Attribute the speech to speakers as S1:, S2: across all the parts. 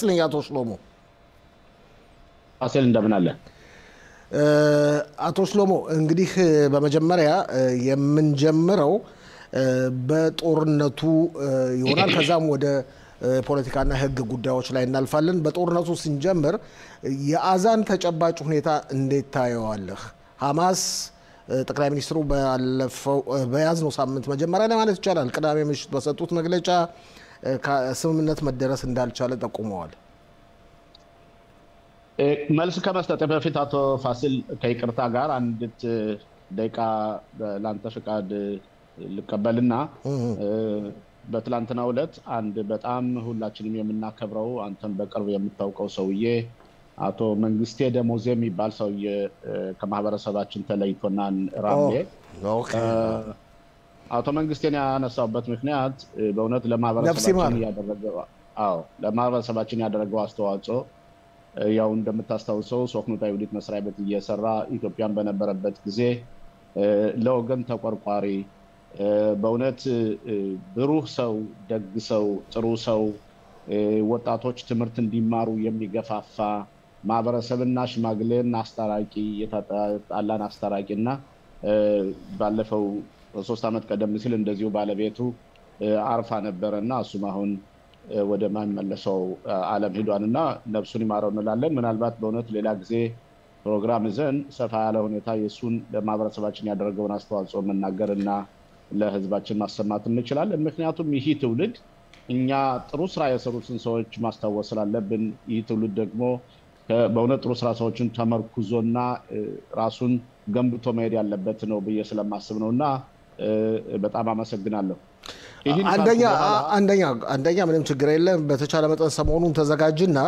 S1: ስለኛ ተሽሎሞ
S2: አሰል እንደምን አለ
S1: አቶ ሽሎሞ እንግዲህ በመጀመሪያ የምንጀምረው በጦርነቱ ይሆናል ከዛም ወደ ፖለቲካና ህግ ጉዳዮች ላይ እናልፋለን በጦርነቱ ስንጀምር የአዛን ተጨባጭ ሁኔታ እንዴት ታየዋለህ ሐማስ ጠቅላይ ሚኒስትሩ ባለፈው በያዝነው ሳምንት መጀመሪያ ላይ ማለት ይቻላል ቅዳሜ ምሽት በሰጡት መግለጫ ከስምምነት መደረስ እንዳልቻለ ጠቁመዋል
S2: መልስ ከመስጠት በፊት አቶ ፋሲል ከይቅርታ ጋር አንዲት ደቂቃ ላንተ ፍቃድ ልቀበልና በትላንትናው ዕለት አንድ በጣም ሁላችንም የምናከብረው አንተም በቅርብ የምታውቀው ሰውዬ አቶ መንግስቴ ደሞዝ የሚባል ሰውዬ ከማህበረሰባችን ተለይቶናል ራምሌ አቶ መንግስቴን ያነሳውበት ምክንያት በእውነት ለማህበረሰባችን ያደረገው አስተዋጽኦ ያው እንደምታስተዋውሰው ሶክኑታ ይውዲት መስሪያ ቤት እየሰራ ኢትዮጵያን በነበረበት ጊዜ ለወገን ተቆርቋሪ በእውነት ብሩህ ሰው ደግ ሰው ጥሩ ሰው ወጣቶች ትምህርት እንዲማሩ የሚገፋፋ ማህበረሰብና ሽማግሌን አስተራቂ የታጣላን አስተራቂና ባለፈው 3 አመት ቀደም ሲል እንደዚሁ ባለቤቱ አርፋ ነበርና እሱም አሁን ወደ ማይመለሰው ዓለም ሄዷልና ነፍሱን ይማረው እንላለን ምናልባት በእውነት ሌላ ጊዜ ፕሮግራም ይዘን ሰፋ ያለ ሁኔታ የሱን ለማህበረሰባችን ያደረገውን አስተዋጽኦ መናገርና ለህዝባችን ማሰማት እንችላለን ምክንያቱም ይህ ትውልድ እኛ ጥሩ ስራ የሰሩትን ሰዎች ማስተዋወስ ስላለብን ይህ ትውልድ ደግሞ በእውነት ጥሩ ስራ ሰዎችን ተመርኩዞና ራሱን ገንብቶ መሄድ ያለበት ነው ብዬ ስለማስብ ነውና በጣም አመሰግናለሁ
S1: አንደኛ ምንም ችግር የለም በተቻለ መጠን ሰሞኑን ተዘጋጅና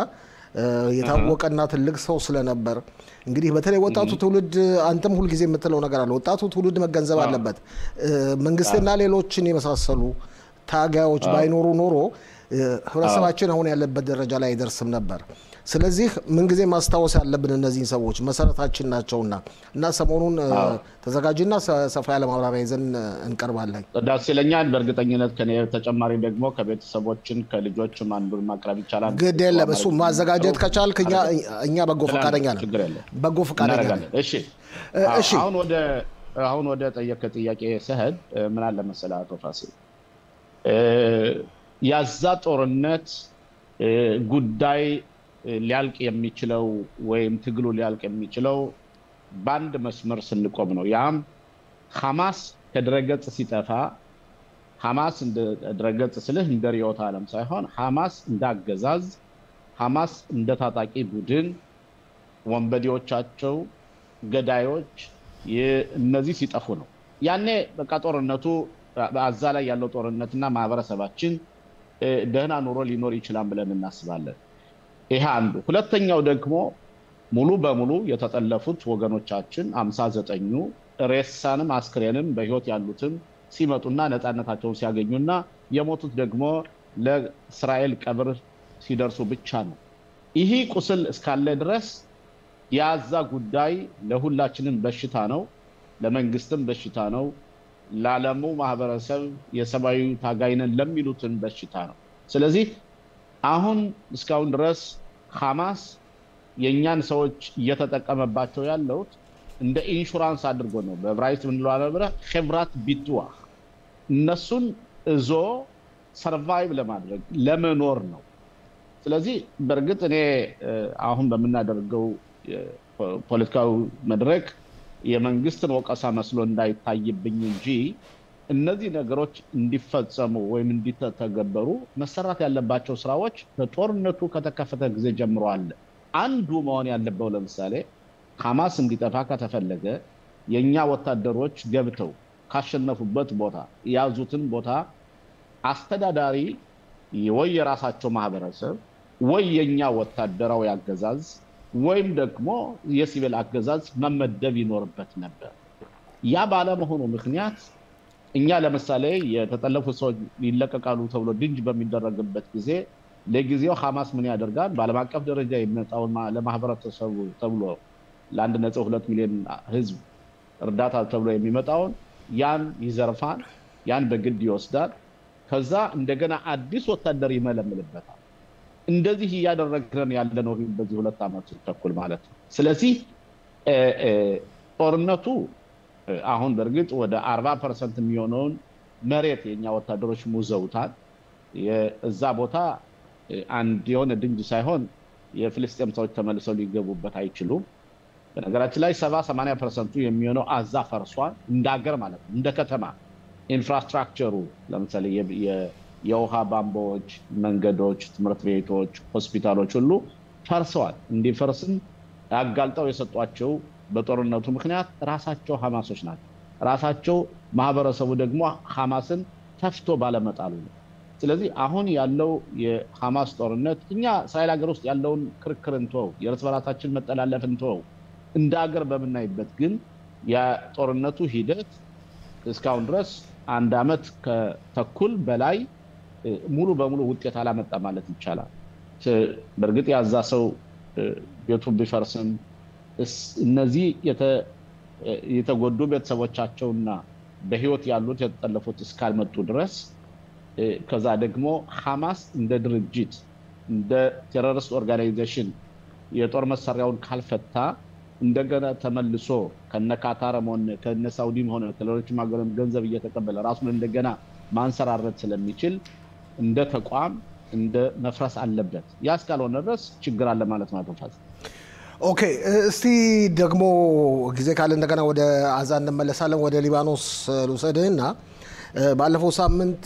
S1: የታወቀና ትልቅ ሰው ስለነበር እንግዲህ በተለይ ወጣቱ ትውልድ አንተም ሁሉ ጊዜ የምትለው ነገር አለ ወጣቱ ትውልድ መገንዘብ አለበት መንግስትና ሌሎችን የመሳሰሉ ታጋዮች ባይኖሩ ኖሮ ህብረተሰባችን አሁን ያለበት ደረጃ ላይ አይደርስም ነበር ስለዚህ ምን ጊዜ ማስተዋወስ ያለብን እነዚህ ሰዎች መሰረታችን ናቸውና እና ሰሞኑን ተዘጋጅና ሰፋ ያለ ማብራሪያ ይዘን እንቀርባለን
S2: ዳስ ይለኛል በእርግጠኝነት ከኔ ተጨማሪ ደግሞ ከቤተሰቦችን ከልጆችም አንዱን ማቅረብ ይቻላል
S1: ግድ የለም እሱ ማዘጋጀት ከቻልክ እኛ በጎ ፈቃደኛ ነን በጎ ፈቃደኛ ነን
S2: እሺ አሁን ወደ ጠየቀ ጥያቄ ሰህድ ምን አለ መሰለህ አቶ ፋሲል ያዛ ጦርነት ጉዳይ ሊያልቅ የሚችለው ወይም ትግሉ ሊያልቅ የሚችለው ባንድ መስመር ስንቆም ነው ያም ሐማስ ከድረገጽ ሲጠፋ ሐማስ እንደ ድረገጽ ስለህ እንደ ሪዮት ዓለም ሳይሆን ሐማስ እንዳገዛዝ ሐማስ እንደ ታጣቂ ቡድን ወንበዴዎቻቸው ገዳዮች እነዚህ ሲጠፉ ነው ያኔ በቃ ጦርነቱ በአዛ ላይ ያለው ጦርነትና ማህበረሰባችን ደህና ኑሮ ሊኖር ይችላል ብለን እናስባለን ይሄ አንዱ ሁለተኛው ደግሞ ሙሉ በሙሉ የተጠለፉት ወገኖቻችን 59ኙ ሬሳንም አስክሬንም በህይወት ያሉትም ሲመጡና ነፃነታቸውን ሲያገኙና የሞቱት ደግሞ ለእስራኤል ቀብር ሲደርሱ ብቻ ነው ይሄ ቁስል እስካለ ድረስ ያዛ ጉዳይ ለሁላችንም በሽታ ነው ለመንግስትም በሽታ ነው ለዓለሙ ማህበረሰብ የሰማዩ ታጋይነን ለሚሉትን በሽታ ነው ስለዚህ አሁን እስካሁን ድረስ ሐማስ የኛን ሰዎች እየተጠቀመባቸው ያለው እንደ ኢንሹራንስ አድርጎ ነው በብራይት ምን ለዋለብረ ኸብራት ቢትዋ እነሱን እዞ ሰርቫይቭ ለማድረግ ለመኖር ነው ስለዚህ በርግጥ እኔ አሁን በመናደርገው ፖለቲካው መድረክ የመንግስትን ወቀሳ መስሎ እንዳይታይብኝ እንጂ እነዚህ ነገሮች እንዲፈጸሙ ወይም እንዲተገበሩ መሰራት ያለባቸው ስራዎች በጦርነቱ ከተከፈተ ጊዜ ጀምሮ አለ አንዱ መሆን ያለበት ለምሳሌ ሐማስ እንዲጠፋ ከተፈለገ የኛ ወታደሮች ገብተው ካሸነፉበት ቦታ ያዙትን ቦታ አስተዳዳሪ ወይ የራሳቸው ማህበረሰብ ወይ የኛ ወታደራዊ አገዛዝ ወይም ደግሞ የሲቪል አገዛዝ መመደብ ይኖርበት ነበር ያ ባለመሆኑ ምክንያት እኛ ለምሳሌ የተጠለፉ ሰዎች ይለቀቃሉ ተብሎ ድንጅ በሚደረግበት ጊዜ ለጊዜው ሐማስ ምን ያደርጋል ባለም አቀፍ ደረጃ የሚመጣው ለማህበረሰቡ ተብሎ ለ1.2 ሚሊዮን ህዝብ እርዳታ ተብሎ የሚመጣው ያን ይዘርፋል ያን በግድ ይወስዳል ከዛ እንደገና አዲስ ወታደር ይመለምልበታል እንደዚህ እያደረግን ያለነው በዚህ 2 ዓመት ተኩል ማለት ነው። ስለዚህ ጦርነቱ አሁን በርግጥ ወደ 40% የሚሆነውን መሬት የኛ ወታደሮች ሙዘውታል። የዛ ቦታ አንድ የሆነ ድንጅ ሳይሆን የፍልስጤም ሰዎች ተመልሰው ሊገቡበት አይችሉም። በነገራችን ላይ 70-80% የሚሆነው አዛ ፈርሷል፣ እንዳገር ማለት ነው። እንደ ከተማ ኢንፍራስትራክቸሩ ለምሳሌ የውሃ ቧንቧዎች፣ መንገዶች፣ ትምህርት ቤቶች፣ ሆስፒታሎች ሁሉ ፈርሰዋል። እንዲፈርስም ያጋልጠው የሰጧቸው በጦርነቱ ምክንያት ራሳቸው ሐማሶች ናቸው። ራሳቸው ማህበረሰቡ ደግሞ ሐማስን ተፍቶ ባለመጣሉ ነው። ስለዚህ አሁን ያለው የሐማስ ጦርነት እኛ እስራኤል ሀገር ውስጥ ያለውን ክርክር እንተው፣ የእርስ በራሳችን መጠላለፍ እንተው፣ እንደ ሀገር በምናይበት ግን የጦርነቱ ሂደት እስካሁን ድረስ 1 ዓመት ከተኩል በላይ ሙሉ በሙሉ ውጤት አላመጣ ማለት ይቻላል። በርግጥ ያዛ ሰው ቤቱ ቢፈርስም እነዚህ የተጎዱ ቤተሰቦቻቸውና በህይወት ያሉት የተጠለፉት እስካልመጡ ድረስ ከዛ ደግሞ ሐማስ እንደ ድርጅት እንደ ቴሮሪስት ኦርጋናይዜሽን የጦር መሳሪያውን ካልፈታ እንደገና ተመልሶ ከነካታርም ሆነ ከነሳውዲም ሆነ ከሌሎችም ሀገሮች ገንዘብ እየተቀበለ ራሱን እንደገና ማንሰራረት ስለሚችል እንደ ተቋም እንደ መፍረስ አለበት። ያ እስካልሆነ ድረስ ችግር አለ ማለት ነው። አቶፋስ
S1: ኦኬ፣ እስቲ ደግሞ ጊዜ ካለ እንደገና ወደ አዛ እንመለሳለን። ወደ ሊባኖስ ልውሰድህና ባለፈው ሳምንት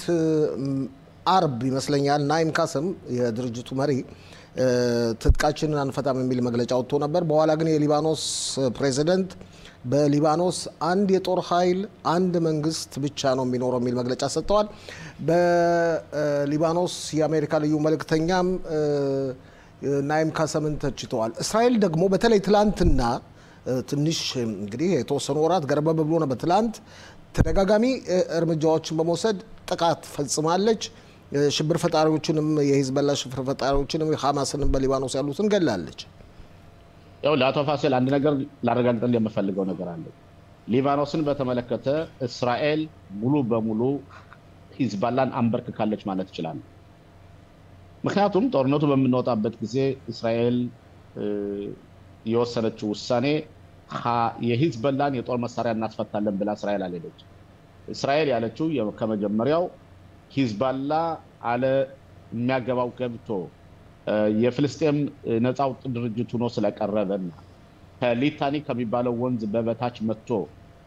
S1: አርብ ይመስለኛል ናይም ካስም የድርጅቱ መሪ ትጥቃችንን አንፈታም የሚል መግለጫ ወጥቶ ነበር። በኋላ ግን የሊባኖስ ፕሬዚደንት በሊባኖስ አንድ የጦር ኃይል አንድ መንግስት ብቻ ነው የሚኖረው የሚል መግለጫ ሰጥተዋል። በሊባኖስ የአሜሪካ ልዩ መልእክተኛም ናይም ካሰምን ተችተዋል። እስራኤል ደግሞ በተለይ ትላንትና ትንሽ እንግዲህ የተወሰኑ ወራት ገረበብ ብሎ ነበር። ትላንት ተደጋጋሚ እርምጃዎችን በመውሰድ ጥቃት ፈጽማለች። ሽብር ፈጣሪዎችንም የሂዝቦላ ሽብር ፈጣሪዎችንም ሐማስንም በሊባኖስ ያሉትን ገላለች።
S2: ያው ለአቶ ፋሲል አንድ ነገር ላረጋግጥልህ የምፈልገው ነገር አለ። ሊባኖስን በተመለከተ እስራኤል ሙሉ በሙሉ ሂዝቦላን አንበርክካለች ማለት ይችላል። ምክንያቱም ጦርነቱ በምንወጣበት ጊዜ እስራኤል የወሰነችው ውሳኔ የሂዝቦላን የጦር መሳሪያ እናስፈታለን ብላ እስራኤል አልሄደች። እስራኤል ያለችው ከመጀመሪያው ሂዝቦላ አለ የሚያገባው ገብቶ የፍልስጤም ነፃ አውጪ ድርጅት ሆኖ ስለቀረበና ከሊታኒ ከሚባለው ወንዝ በበታች መጥቶ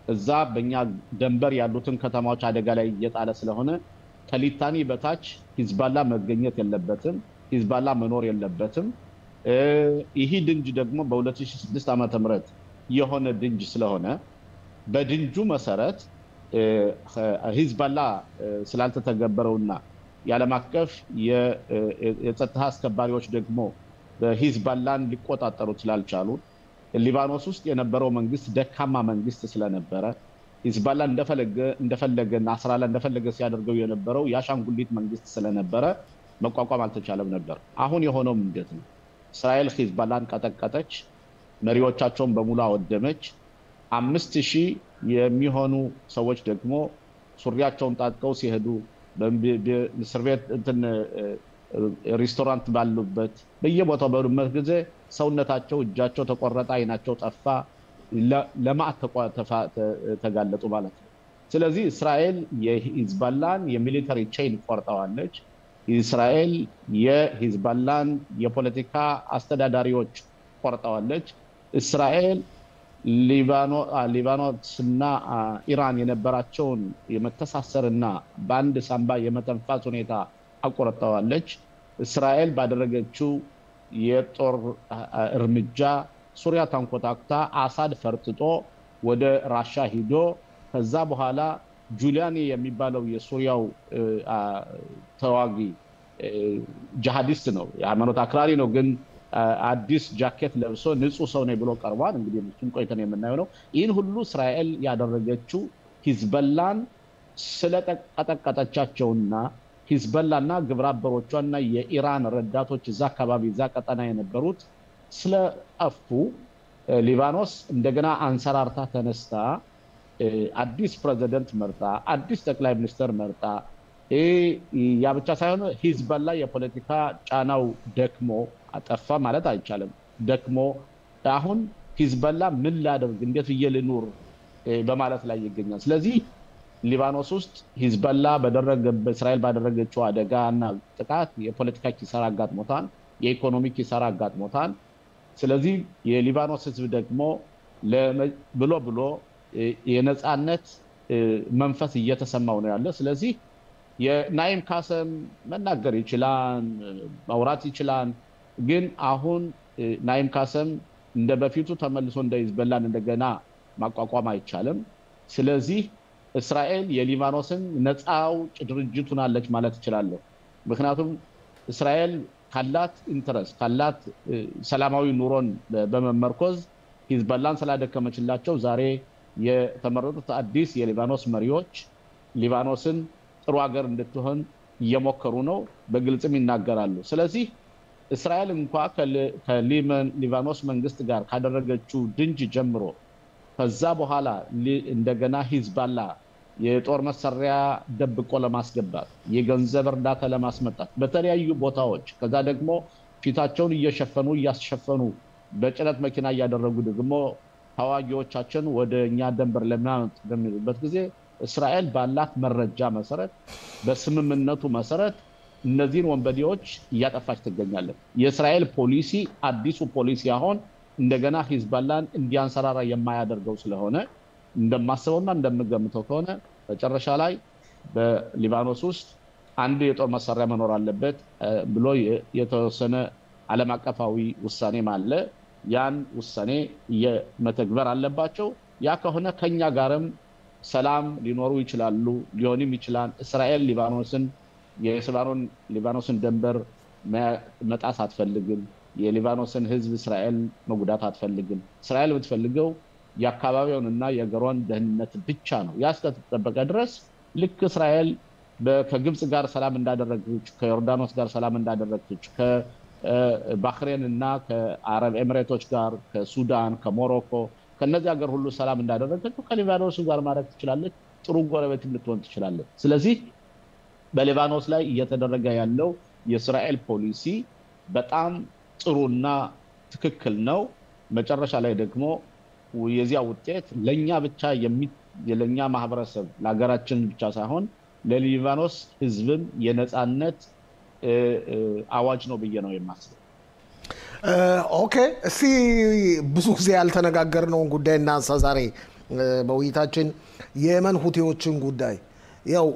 S2: እዛ በእኛ ደንበር ያሉትን ከተማዎች አደጋ ላይ እየጣለ ስለሆነ ከሊታኒ በታች ሂዝቦላ መገኘት የለበትም፣ ሂዝቦላ መኖር የለበትም። ይህ ድንጅ ደግሞ በ2006 ዓመተ ምህረት የሆነ ድንጅ ስለሆነ በድንጁ መሰረት ሂዝቦላ ስላልተተገበረውና የዓለም አቀፍ የጸጥታ አስከባሪዎች ደግሞ ሂዝቦላን ሊቆጣጠሩ ስላልቻሉ ሊባኖስ ውስጥ የነበረው መንግስት ደካማ መንግስት ስለነበረ ሂዝቦላ እንደፈለገ ናስራላ እንደፈለገ ሲያደርገው የነበረው ያሻንጉሊት መንግስት ስለነበረ መቋቋም አልተቻለም ነበር። አሁን የሆነው እንዴት ነው? እስራኤል ሂዝቦላን ቀጠቀጠች፣ መሪዎቻቸውን በሙሉ አወደመች። 5000 የሚሆኑ ሰዎች ደግሞ ሱሪያቸውን ጣጥቀው ሲሄዱ በእስር ቤት ሬስቶራንት ባሉበት በየቦታው በመት ጊዜ ሰውነታቸው እጃቸው ተቆረጠ፣ አይናቸው ጠፋ፣ ለማዕት ተጋለጡ ማለት ነው። ስለዚህ እስራኤል የሂዝቦላን የሚሊተሪ ቼን ቆርጠዋለች። እስራኤል የሂዝቦላን የፖለቲካ አስተዳዳሪዎች ቆርጠዋለች። እስራኤል ሊባኖስና ኢራን የነበራቸውን የመተሳሰርና በአንድ ሳንባ የመተንፋስ ሁኔታ አቆርጠዋለች። እስራኤል ባደረገችው የጦር እርምጃ ሱሪያ ታንኮታክታ አሳድ ፈርጥጦ ወደ ራሻ ሂዶ ከዛ በኋላ ጁሊያኒ የሚባለው የሱሪያው ተዋጊ ጂሃዲስት ነው፣ የሃይማኖት አክራሪ ነው፣ ግን አዲስ ጃኬት ለብሶ ንጹህ ሰው ነው ብሎ ቀርቧል። እንግዲህ እሱን ቆይተን የምናየው ነው። ይህን ሁሉ እስራኤል ያደረገችው ሂዝቦላን ስለተቀጠቀጠቻቸውና ሂዝቦላና ግብረአበሮቿና የኢራን ረዳቶች እዛ አካባቢ እዛ ቀጠና የነበሩት ስለጠፉ ሊባኖስ እንደገና አንሰራርታ ተነስታ አዲስ ፕሬዝዳንት መርጣ አዲስ ጠቅላይ ሚኒስትር መርጣ ያ ብቻ ሳይሆን ሂዝቦላ የፖለቲካ ጫናው ደክሞ አጠፋ ማለት አይቻልም። ደክሞ አሁን ሂዝቦላ ምን ላደርግ እንዴት ብዬ ልኑር በማለት ላይ ይገኛል። ስለዚህ ሊባኖስ ውስጥ ሂዝቦላ በእስራኤል ባደረገችው አደጋና ጥቃት የፖለቲካ ኪሳራ አጋጥሞታል፣ የኢኮኖሚ ኪሳራ አጋጥሞታል። ስለዚህ የሊባኖስ ህዝብ ደግሞ ብሎ የነፃነት መንፈስ እየተሰማው ነው ያለ። ስለዚህ የናይም ካሰም መናገር ይችላል፣ ማውራት ይችላል። ግን አሁን ናይም ካሰም እንደ በፊቱ ተመልሶ እንደ ሂዝቦላን እንደገና ማቋቋም አይቻልም። ስለዚህ እስራኤል የሊባኖስን ነፃ አውጪ ድርጅት ሆናለች ማለት እችላለሁ። ምክንያቱም እስራኤል ካላት ኢንተረስት ካላት ሰላማዊ ኑሮን በመመርኮዝ ሂዝቦላን ስላደከመችላቸው ዛሬ የተመረጡት አዲስ የሊባኖስ መሪዎች ሊባኖስን ጥሩ ሀገር እንድትሆን እየሞከሩ ነው፣ በግልጽም ይናገራሉ። ስለዚህ እስራኤል እንኳ ከሊባኖስ መንግስት ጋር ካደረገችው ድንጅ ጀምሮ ከዛ በኋላ እንደገና ሂዝቦላ የጦር መሳሪያ ደብቆ ለማስገባት የገንዘብ እርዳታ ለማስመጣት በተለያዩ ቦታዎች ከዛ ደግሞ ፊታቸውን እያስሸፈኑ በጭነት መኪና እያደረጉ ደግሞ ተዋጊዎቻችን ወደኛ ድንበር ለማምጣት በሚሉበት ጊዜ እስራኤል ባላት መረጃ መሰረት በስምምነቱ መሰረት እነዚህን ወንበዴዎች እያጠፋች ትገኛለች። የእስራኤል ፖሊሲ አዲሱ ፖሊሲ አሁን እንደገና ሂዝቦላን እንዲያንሰራራ የማያደርገው ስለሆነ እንደማስበውና እንደምገምተው ከሆነ መጨረሻ ላይ በሊባኖስ ውስጥ አንድ የጦር መሳሪያ መኖር አለበት ብሎ የተወሰነ ዓለም አቀፋዊ ውሳኔ አለ። ያን ውሳኔ የመተግበር አለባቸው። ያ ከሆነ ከኛ ጋርም ሰላም ሊኖሩ ይችላሉ፣ ሊሆንም ይችላል። እስራኤል ሊባኖስን ድንበር መጣስ አትፈልግም። የሊባኖስን ህዝብ እስራኤል መጉዳት አትፈልግም። እስራኤል የምትፈልገው የአካባቢውንና የሀገሯን ደህንነት ብቻ ነው። ያ እስከተጠበቀ ድረስ ልክ እስራኤል ከግብጽ ጋር ሰላም እንዳደረገች፣ ከዮርዳኖስ ጋር ሰላም እንዳደረገች፣ ከባህሬን እና ከአረብ ኤሚሬቶች ጋር፣ ከሱዳን፣ ከሞሮኮ ከነዚህ ሀገር ሁሉ ሰላም እንዳደረገች ከሊባኖስ ጋር ማድረግ ትችላለች። ጥሩ ጎረቤት ልትሆን ትችላለች። ስለዚህ በሊባኖስ ላይ እየተደረገ ያለው የእስራኤል ፖሊሲ በጣም ጥሩና ትክክል ነው። መጨረሻ ላይ ደግሞ የዚያ ውጤት ለኛ ብቻ ለኛ ማህበረሰብ ለሀገራችን ብቻ ሳይሆን ለሊባኖስ ህዝብም የነፃነት አዋጅ ነው ብዬ ነው የማስበው።
S1: ኦኬ፣ እስቲ ብዙ ጊዜ ያልተነጋገርነውን ጉዳይ እናንሳ ዛሬ በውይይታችን። የየመን ሁቲዎችን ጉዳይ ያው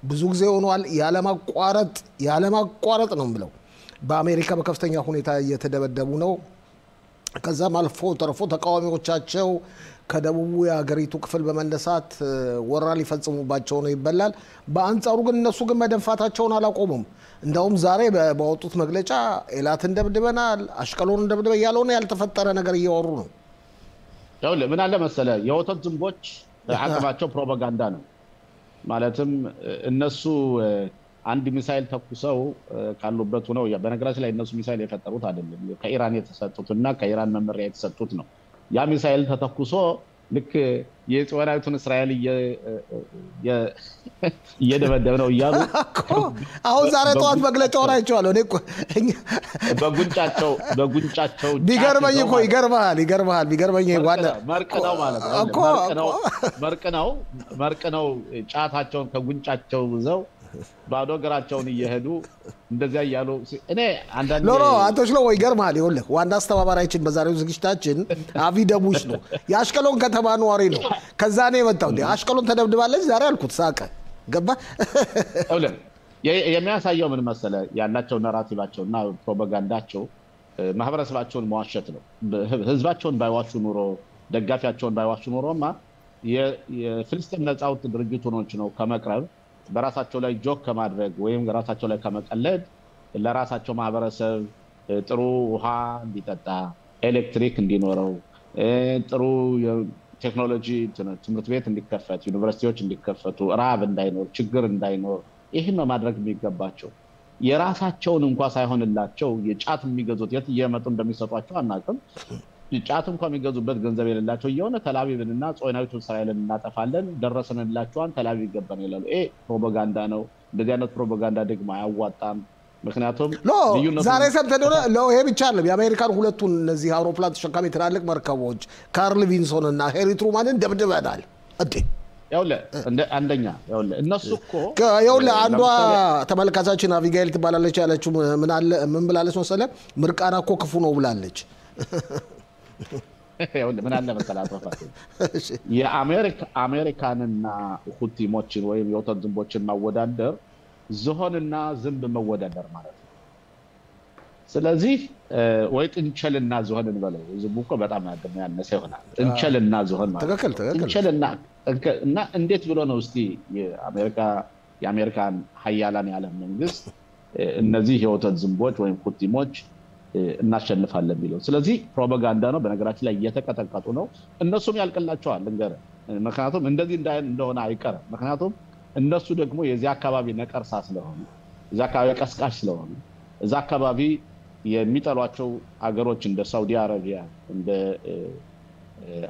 S1: ብዙ ጊዜ ሆኗል። ያለማቋረጥ ነው ብለው በአሜሪካ በከፍተኛ ሁኔታ እየተደበደቡ ነው። ከዛም አልፎ ተርፎ ተቃዋሚዎቻቸው ከደቡቡ የሀገሪቱ ክፍል በመነሳት ወራ ሊፈጽሙባቸው ነው ይባላል። በአንጻሩ ግን እነሱ ግን መደንፋታቸውን አላቆሙም። እንደውም ዛሬ ባወጡት መግለጫ ኤላትን ደብድበናል፣ አሽቀሎንን ደብድበ ያለውን ያልተፈጠረ ነገር እያወሩ ነው።
S2: ያው ምን አለ መሰለ የወተት ዝንቦች አቅማቸው ፕሮፓጋንዳ ነው። ማለትም እነሱ አንድ ሚሳኤል ተኩሰው ካሉበት ነው። በነገራችን ላይ እነሱ ሚሳኤል የፈጠሩት አይደለም፣ ከኢራን የተሰጡትና ከኢራን መመሪያ የተሰጡት ነው። ያ ሚሳኤል ተተኩሶ ልክ የጽዮናዊቱን እስራኤል እየደበደበ ነው እያሉ
S1: አሁን ዛሬ ጠዋት መግለጫውን አይቼዋለሁ።
S2: በጉንጫቸው
S1: ቢገርመኝ እኮ ይገርምሃል ቢገርመኝ
S2: መርቅነው ማለት ነው። መርቅነው ጫታቸውን ከጉንጫቸው ይዘው ባዶ እግራቸውን እየሄዱ እንደዚያ እያሉ እኔ አንዳንዴ
S1: አቶች ነው ወይ ይገርምሃል። ይኸውልህ ዋና አስተባባሪያችን በዛሬው ዝግጅታችን አቪ ደቡሽ ነው፣ የአሽቀሎን ከተማ ነዋሪ ነው። ከዛ ነው የመጣው። አሽቀሎን ተደብድባለች ዛሬ አልኩት፣ ሳቀ። ገባ
S2: የሚያሳየው ምን መሰለ ያላቸው ናራቲቫቸውና ፕሮፓጋንዳቸው ማህበረሰባቸውን መዋሸት ነው። ህዝባቸውን ባይዋሹ ኑሮ ደጋፊያቸውን ባይዋሹ ኑሮማ የፍልስጤም ነፃ አውጪ ድርጅቶች ነው ከመቅረብ በራሳቸው ላይ ጆክ ከማድረግ ወይም ራሳቸው ላይ ከመቀለድ ለራሳቸው ማህበረሰብ ጥሩ ውሃ እንዲጠጣ፣ ኤሌክትሪክ እንዲኖረው፣ ጥሩ ቴክኖሎጂ ትምህርት ቤት እንዲከፈት፣ ዩኒቨርሲቲዎች እንዲከፈቱ፣ ረሃብ እንዳይኖር፣ ችግር እንዳይኖር ይህን ነው ማድረግ የሚገባቸው። የራሳቸውን እንኳን ሳይሆንላቸው የጫት የሚገዙት የት እየመጡ እንደሚሰጧቸው አናውቅም። ጫት እንኳን የሚገዙበት ገንዘብ የሌላቸው የሆነ ተላቪቭንና ጾይናዊት እስራኤልን እናጠፋለን ደረሰንላቸዋን ተላቪቭ ይገባን ይላሉ። ፕሮፓጋንዳ ነው። እንደዚህ አይነት ፕሮፓጋንዳ ደግሞ አያዋጣም። ምክንያቱም
S1: ዛሬ ሰምተን ነው ይሄ ብቻ አይደለም። የአሜሪካን ሁለቱን እነዚህ አውሮፕላን ተሸካሚ ትላልቅ መርከቦች ካርል ቪንሶን እና ሄሪ ትሩማንን ደብድበናል እንዴ።
S2: አንደኛ እነሱ እኮ
S1: አንዷ ተመልካቻችን አቢጋይል ትባላለች ያለችው ምን ብላለች መሰለህ? ምርቃና እኮ ክፉ ነው ብላለች።
S2: ምን አለ መሰለህ የአሜሪካንና ሁቲሞችን ወይም የወተት ዝንቦችን ማወዳደር ዝሆንና ዝንብ መወዳደር ማለት ነው። ስለዚህ ወይ ጥንቸልና ዝሆን እንበለው ዝንቡ እኮ በጣም ያነሰ ይሆናል። ጥንቸልና ዝሆን ማለት
S1: ትክክል
S2: እና እንዴት ብሎ ነው እስቲ የአሜሪካን ሀያላን የዓለም መንግስት እነዚህ የወተት ዝንቦች ወይም ሁቲሞች እናሸንፋለን የሚለው? ስለዚህ ፕሮፓጋንዳ ነው። በነገራችን ላይ እየተቀጠቀጡ ነው። እነሱም ያልቅላቸዋል ልንገርህ። ምክንያቱም እንደዚህ እንደሆነ አይቀርም። ምክንያቱም እነሱ ደግሞ የዚህ አካባቢ ነቀርሳ ስለሆኑ፣ እዛ አካባቢ ቀስቃሽ ስለሆኑ፣ እዛ አካባቢ የሚጠሏቸው አገሮች እንደ ሳውዲ አረቢያ፣ እንደ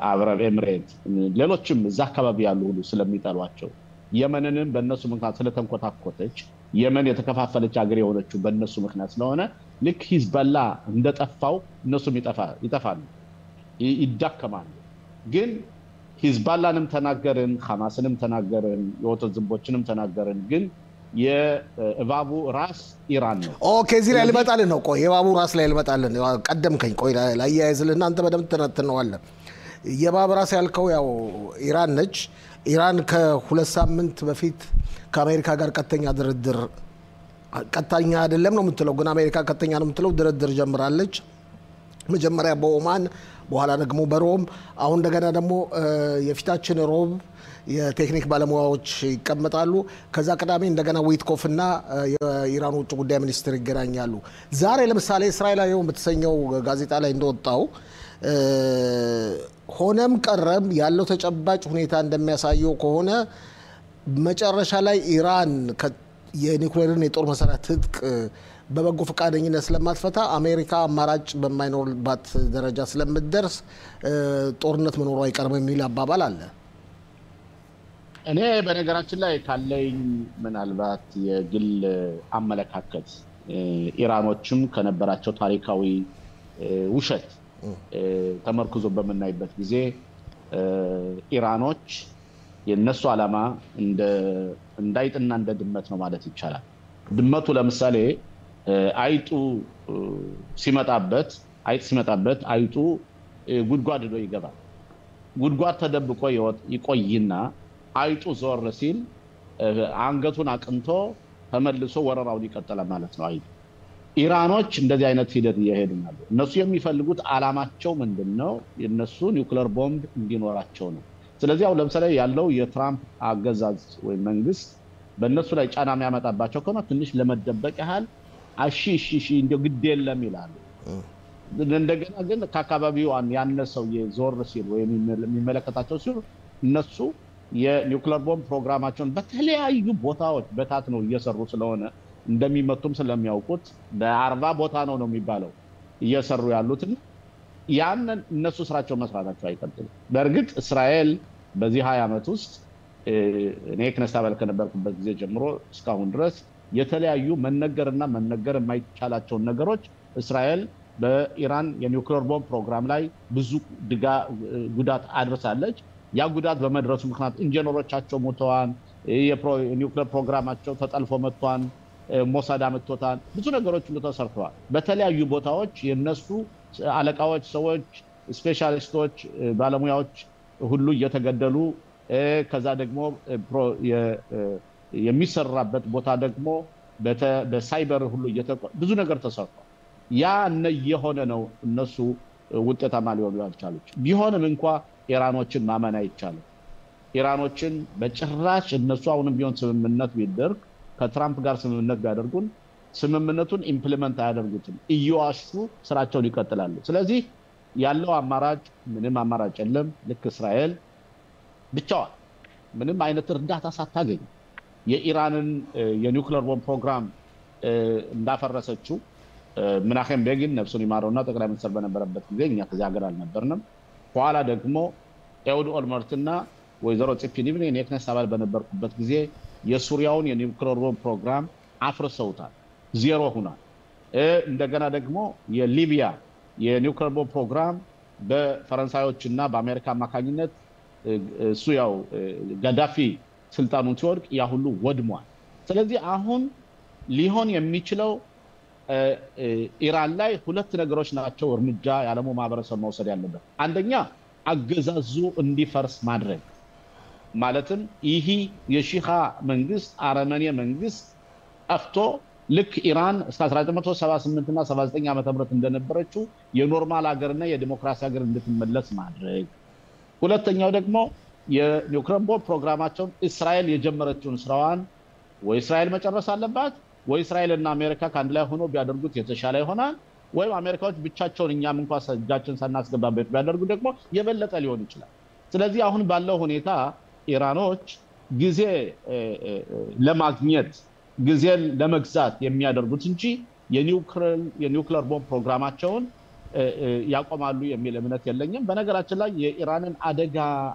S2: አረብ ኤምሬት፣ ሌሎችም እዛ አካባቢ ያሉ ሁሉ ስለሚጠሏቸው የመንንም በእነሱ ምክንያት ስለተንኮታኮተች የመን የተከፋፈለች ሀገር የሆነችው በእነሱ ምክንያት ስለሆነ ልክ ሂዝቦላ እንደጠፋው እነሱም ይጠፋሉ፣ ይዳከማሉ። ግን ሂዝቦላንም ተናገርን፣ ሐማስንም ተናገርን፣ የወተት ዝንቦችንም ተናገርን። ግን የእባቡ ራስ ኢራን ነው።
S1: ኦኬ እዚህ ላይ ልመጣልን ነው። ቆይ የእባቡ ራስ ላይ ልመጣልን። ቀደምከኝ። ቆይ ላያይዝልና አንተ በደንብ ትነትነዋለህ። የእባብ ራስ ያልከው ያው ኢራን ነች። ኢራን ከ2 ሳምንት በፊት ከአሜሪካ ጋር ቀጥተኛ ድርድር ቀጥተኛ አይደለም ነው የምትለው፣ ግን አሜሪካ ቀጥተኛ ነው የምትለው ድርድር ጀምራለች። መጀመሪያ በኦማን በኋላ ደግሞ በሮም አሁን እንደገና ደግሞ የፊታችን ሮብ የቴክኒክ ባለሙያዎች ይቀመጣሉ። ከዛ ቅዳሜ እንደገና ዊትኮፍ እና የኢራን ውጭ ጉዳይ ሚኒስትር ይገናኛሉ። ዛሬ ለምሳሌ እስራኤል አየሁን በተሰኘው ጋዜጣ ላይ እንደወጣው ሆነም ቀረም ያለው ተጨባጭ ሁኔታ እንደሚያሳየው ከሆነ መጨረሻ ላይ ኢራን የኒውክሌርን የጦር መሳሪያ ትጥቅ በበጎ ፈቃደኝነት ስለማትፈታ አሜሪካ አማራጭ በማይኖርባት ደረጃ ስለምትደርስ ጦርነት መኖሩ አይቀርም የሚል አባባል አለ።
S2: እኔ በነገራችን ላይ ካለኝ ምናልባት የግል አመለካከት ኢራኖችም ከነበራቸው ታሪካዊ ውሸት ተመርኩዞ በመናይበት ጊዜ ኢራኖች የነሱ ዓላማ እንዳይጥና እንደ ድመት ነው ማለት ይቻላል። ድመቱ ለምሳሌ አይጡ ሲመጣበት አይጡ ጉድጓድ ሄዶ ይገባል። ጉድጓድ ተደብቆ ይቆይና አይጡ ዞር ሲል አንገቱን አቅንቶ ተመልሶ ወረራውን ይቀጥላል ማለት ነው አይጡ። ኢራኖች እንደዚህ አይነት ሂደት እየሄዱ ነው። እነሱ የሚፈልጉት ዓላማቸው ምንድነው? የነሱ ኒውክሌር ቦምብ እንዲኖራቸው ነው። ስለዚህ አሁን ለምሳሌ ያለው የትራምፕ አገዛዝ ወይ መንግስት በእነሱ ላይ ጫና የሚያመጣባቸው ከሆነ ትንሽ ለመደበቅ ያህል እሺ እንደው ግድ የለም ይላሉ። እንደገና ግን ከአካባቢው ያነሰው የዞር ሲል ወይ የሚመለከታቸው ሲሉ እነሱ የኒውክሌር ቦምብ ፕሮግራማቸውን በተለያዩ ቦታዎች በታት ነው እየሰሩ ስለሆነ እንደሚመቱም ስለሚያውቁት በ40 ቦታ ነው የሚባለው እየሰሩ ያሉት። ያንን እነሱ ስራቸው መስራታቸው አይቀጥልም። በእርግጥ እስራኤል በዚህ 20 ዓመት ውስጥ እኔ ክነስት አባል ከነበርኩበት ጊዜ ጀምሮ እስካሁን ድረስ የተለያዩ መነገርና መነገር የማይቻላቸውን ነገሮች እስራኤል በኢራን የኒውክሌር ቦምብ ፕሮግራም ላይ ብዙ ጉዳት አድርሳለች። ያ ጉዳት በመድረሱ ምክንያት ኢንጂነሮቻቸው ሞተዋል። የኒውክሌር ፕሮግራማቸው ተጠልፎ መጥቷል። ሞሳድ አመጥቶታል። ብዙ ነገሮች ሁሉ ተሰርተዋል። በተለያዩ ቦታዎች የነሱ አለቃዎች፣ ሰዎች፣ ስፔሻሊስቶች፣ ባለሙያዎች ሁሉ እየተገደሉ ከዛ ደግሞ የሚሰራበት ቦታ ደግሞ በሳይበር ሁሉ ብዙ ነገር ተሰርቷል። ያ የሆነ ነው እነሱ ውጤታማ ሊሆኑ ያልቻሉት። ቢሆንም እንኳ ኢራኖችን ማመን አይቻልም። ኢራኖችን በጭራሽ እነሱ አሁንም ቢሆን ስምምነት ቢደርግ ከትራምፕ ጋር ስምምነት ቢያደርጉን ስምምነቱን ኢምፕሊመንት አያደርጉትም። እየዋሹ ስራቸውን ይቀጥላሉ። ስለዚህ ያለው አማራጭ ምንም አማራጭ የለም። ልክ እስራኤል ብቻዋን ምንም አይነት እርዳታ ሳታገኝ የኢራንን የኒውክሌር ቦምብ ፕሮግራም እንዳፈረሰችው ምናኸም ቤጊን ነፍሱን ይማረውና ጠቅላይ ሚኒስትር በነበረበት ጊዜ እኛ ከዚህ ሀገር አልነበርንም ኋላ ደግሞ ኤውድ ኦልመርትና ወይዘሮ ጽፊ ሊብኔ የኔክነስ አባል በነበርኩበት ጊዜ የሱሪያውን የኒውክሌር ቦምብ ፕሮግራም አፍርሰውታል ዜሮ ሆኗል እንደገና ደግሞ የሊቢያ የኒውክሌር ቦምብ ፕሮግራም በፈረንሳዮችና በአሜሪካ አማካኝነት እሱ ያው ጋዳፊ ስልጣኑን ሲወድቅ ያ ሁሉ ወድሟል ስለዚህ አሁን ሊሆን የሚችለው ኢራን ላይ ሁለት ነገሮች ናቸው እርምጃ ያለሙ ማህበረሰብ መውሰድ ያለበት አንደኛ አገዛዙ እንዲፈርስ ማድረግ ማለትም ይሄ የሺኻ መንግስት አረመኔ መንግስት አፍቶ ልክ ኢራን እስከ 1978 እና 79 ዓመተ ምህረት እንደነበረችው የኖርማል ሀገርና የዲሞክራሲ ሀገር እንድትመለስ ማድረግ ሁለተኛው ደግሞ የኒውክሌር ቦምብ ፕሮግራማቸውን እስራኤል የጀመረችውን ስራዋን ወይ እስራኤል መጨረስ አለባት ወይ እስራኤልና አሜሪካ ካንድ ላይ ሆኖ ቢያደርጉት የተሻለ ይሆናል ወይ አሜሪካዎች ብቻቸውን እኛም እንኳን ሰጃችን ሳናስገባበት ቢያደርጉ ደግሞ የበለጠ ሊሆን ይችላል ስለዚህ አሁን ባለው ሁኔታ ኢራኖች ጊዜ ለማግኘት ጊዜ ለመግዛት የሚያደርጉት እንጂ የኒውክሌር ቦምብ ፕሮግራማቸውን ያቆማሉ የሚል እምነት የለኝም በነገራችን ላይ የኢራንን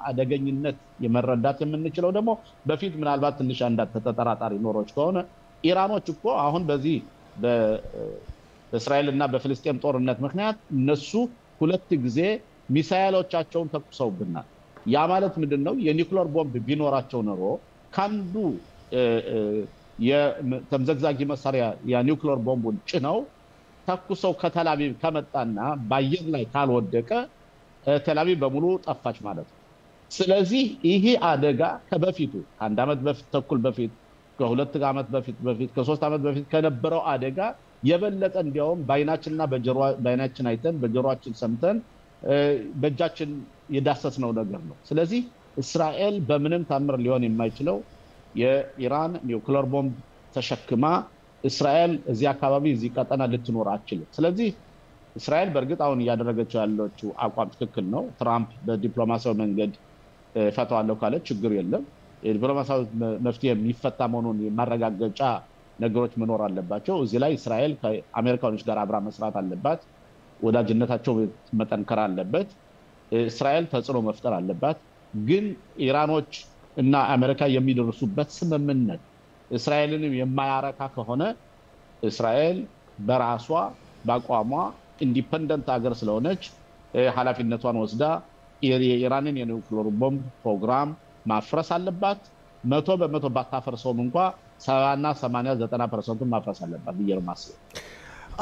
S2: አደገኝነት የመረዳት የምንችለው ደግሞ በፊት ምናልባት ትንሽ አንዳት ተጠራጣሪ ኖሮች ከሆነ ኢራኖች እኮ አሁን በዚህ በእስራኤልና በፍልስጤም ጦርነት ምክንያት እነሱ ሁለት ጊዜ ሚሳኤሎቻቸውን ተኩሰውብናል ያ ማለት ምንድነው የኒውክሌር ቦምብ ቢኖራቸው ኖሮ ካንዱ የተምዘግዛጊ መሳሪያ የኒውክሌር ቦምቡን ጭነው ተኩሰው ከተላቪቭ ከመጣና ባየር ላይ ካልወደቀ ተላቪቭ በሙሉ ጠፋች ማለት ነው ስለዚህ ይሄ አደጋ ከበፊቱ አንድ አመት በፊት ተኩል በፊት ከሁለት አመት በፊት ከሶስት አመት በፊት ከነበረው አደጋ የበለጠ እንዲያውም ባይናችንና ባይናችን አይተን በጆሮአችን ሰምተን በእጃችን የዳሰስነው ነገር ነው ስለዚህ እስራኤል በምንም ታምር ሊሆን የማይችለው የኢራን ኒውክሌር ቦምብ ተሸክማ እስራኤል እዚህ አካባቢ እዚህ ቀጠና ልትኖር አትችልም ስለዚህ እስራኤል በርግጥ አሁን ያደረገችው ያለችው አቋም ትክክል ነው ትራምፕ በዲፕሎማሲያዊ መንገድ ፈታዋለሁ ካለ ችግር የለም የዲፕሎማሲያዊ መፍትሄ የሚፈታ መሆኑን ማረጋገጫ ነገሮች መኖር አለባቸው እዚህ ላይ እስራኤል ከአሜሪካኖች ጋር አብራ መስራት አለባት ወዳጅነታቸው መጠንከር አለበት እስራኤል ተጽዕኖ መፍጠር አለባት ግን ኢራኖች እና አሜሪካ የሚደርሱበት ስምምነት እስራኤልን የማያረካ ከሆነ እስራኤል በራሷ በአቋሟ ኢንዲፔንደንት ሀገር ስለሆነች ኃላፊነቷን ወስዳ የኢራንን የኒውክሌር ቦምብ ፕሮግራም ማፍረስ አለባት 100% ባታፈርሰውም እንኳን 70 እና 80 90% ማፍረስ አለባት በየርማስ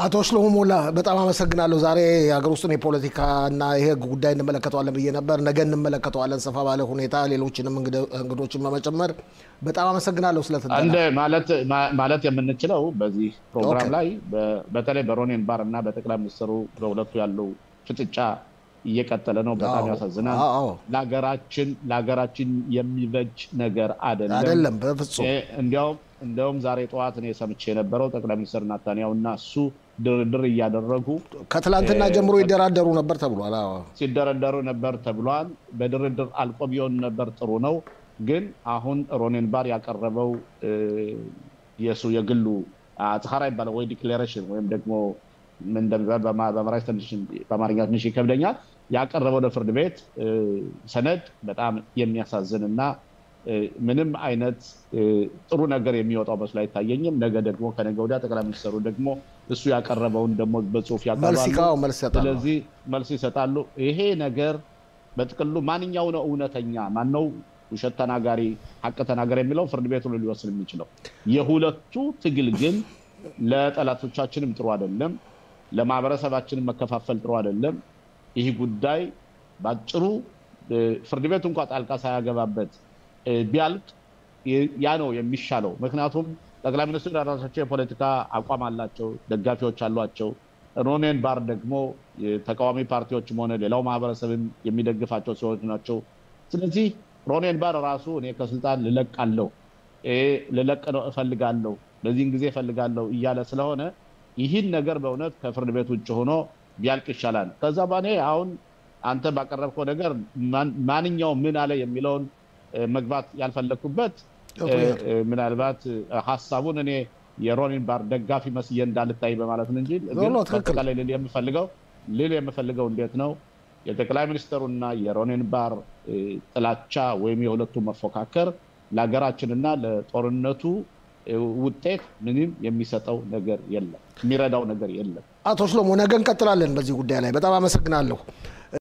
S1: አቶ ሽሎሞ ሞላ በጣም አመሰግናለሁ ዛሬ የሀገር ውስጥ የፖለቲካ እና ይሄ ጉዳይ እንመለከተዋለን ብዬ ነበር ነገ እንመለከተዋለን ሰፋ ባለ ሁኔታ ሌሎችንም እንግዶችን በመጨመር በጣም አመሰግናለሁ ስለተደረገ
S2: አንደ ማለት የምንችለው በዚህ ፕሮግራም ላይ በተለይ በሮኔን ባር እና በጠቅላይ ሚኒስትሩ በሁለቱ ያለው ፍጥጫ እየቀጠለ ነው በጣም ያሳዝናል ለሀገራችን የሚበጅ ነገር አይደለም
S1: በፍጹም
S2: እንዲያውም ዛሬ ጠዋት ነው ሰምቼ የነበረው ጠቅላይ ሚኒስትር ናታንያሁና እሱ ድርድር እያደረጉ
S1: ከትላንትና ጀምሮ ይደራደሩ ነበር ተብሏል
S2: ሲደረደሩ ነበር ተብሏል በድርድር አልቆቢዮን ነበር ጥሩ ነው ግን አሁን ሮኔን ባር ያቀረበው የሱ የግሉ አጽሐራ ይባላል ወይ ዲክሌሬሽን ወይም ደግሞ ምን እንደሚባል በአማርኛ ትንሽ ይከብደኛል ያቀረበው ለፍርድ ቤት ሰነድ በጣም የሚያሳዝንና ምንም አይነት ጥሩ ነገር የሚወጣው መስሎ አይታየኝም ነገ ደግሞ ከነገ ወዲያ ጠቅላይ ሚኒስትሩ ደግሞ እሱ ያቀረበውን ደግሞ በጽሁፍ ያቀርባሉ ስለዚህ መልስ ይሰጣሉ ይሄ ነገር በጥቅሉ ማንኛው ነው እውነተኛ ማን ነው ውሸት ተናጋሪ ሐቅ ተናጋሪ የሚለው ፍርድ ቤቱ ሊወስን የሚችለው የሁለቱ ትግል ግን ለጠላቶቻችንም ጥሩ አይደለም ለማህበረሰባችንም መከፋፈል ጥሩ አይደለም ይሄ ጉዳይ ባጭሩ ፍርድ ቤቱ እንኳን ጣልቃ ሳያገባበት ቢያልቅ ያ ነው የሚሻለው ምክንያቱም ጠቅላይ ሚኒስትሩ ራሳቸው የፖለቲካ አቋም አላቸው ደጋፊዎች አሏቸው ሮኔን ባር ደግሞ ተቃዋሚ ፓርቲዎችም ሆነ ሌላው ማህበረሰብን የሚደግፋቸው ሰዎች ናቸው ስለዚህ ሮኔን ባር ራሱ እኔ ከስልጣን ልለቅ ነው እፈልጋለሁ በዚህን ጊዜ እፈልጋለሁ እያለ ስለሆነ ይህን ነገር በእውነት ከፍርድ ቤት ውጭ ሆኖ ቢያልቅ ይሻላል ከዛ ባኔ አሁን አንተ ባቀረብከው ነገር ማንኛው ምን አለ የሚለውን መግባት ያልፈለኩበት ምናልባት ሐሳቡን እኔ የሮኒን ባር ደጋፊ መስዬ እንዳልታይ በማለት ነው እንጂ በአጠቃላይ ልል የምፈልገው እንዴት ነው የጠቅላይ ሚኒስትሩና የሮኒን ባር ጥላቻ ወይም የሁለቱ መፎካከር ለሀገራችንና ለጦርነቱ ውጤት ምንም የሚሰጠው ነገር የለም የሚረዳው ነገር የለም።
S1: አቶ ሽሎሞ ነገ እንቀጥላለን በዚህ ጉዳይ ላይ በጣም አመሰግናለሁ።